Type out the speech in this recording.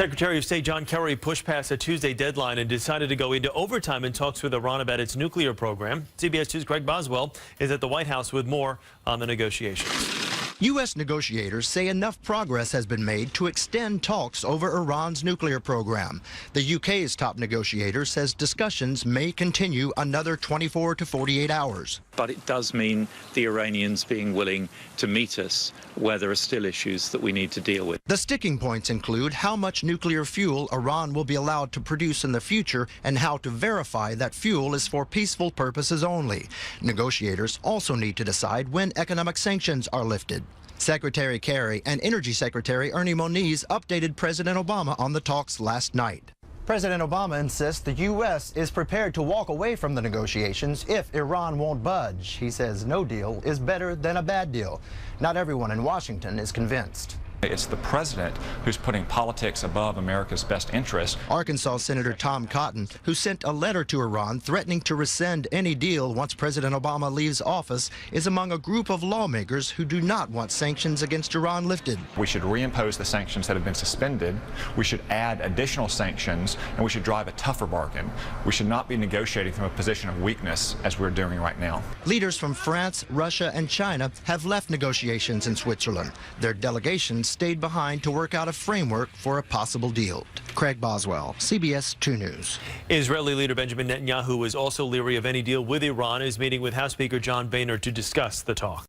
Secretary of State John Kerry pushed past a Tuesday deadline and decided to go into overtime in talks with Iran about its nuclear program. CBS 2's Greg Boswell is at the White House with more on the negotiations. U.S. negotiators say enough progress has been made to extend talks over Iran's nuclear program. The U.K.'s top negotiator says discussions may continue another 24 to 48 hours. But it does mean the Iranians being willing to meet us where there are still issues that we need to deal with. The sticking points include how much nuclear fuel Iran will be allowed to produce in the future and how to verify that fuel is for peaceful purposes only. Negotiators also need to decide when economic sanctions are lifted. Secretary Kerry and Energy Secretary Ernie Moniz updated President Obama on the talks last night. President Obama insists the U.S. is prepared to walk away from the negotiations if Iran won't budge. He says no deal is better than a bad deal. Not everyone in Washington is convinced. It's the president who's putting politics above America's best interest. Arkansas Senator Tom Cotton, who sent a letter to Iran threatening to rescind any deal once President Obama leaves office, is among a group of lawmakers who do not want sanctions against Iran lifted. We should reimpose the sanctions that have been suspended. We should add additional sanctions, and we should drive a tougher bargain. We should not be negotiating from a position of weakness as we're doing right now. Leaders from France, Russia, and China have left negotiations in Switzerland. Their delegations stayed behind to work out a framework for a possible deal. Craig Boswell, CBS 2 News. Israeli leader Benjamin Netanyahu is also leery of any deal with Iran. Is meeting with House Speaker John Boehner to discuss the talk.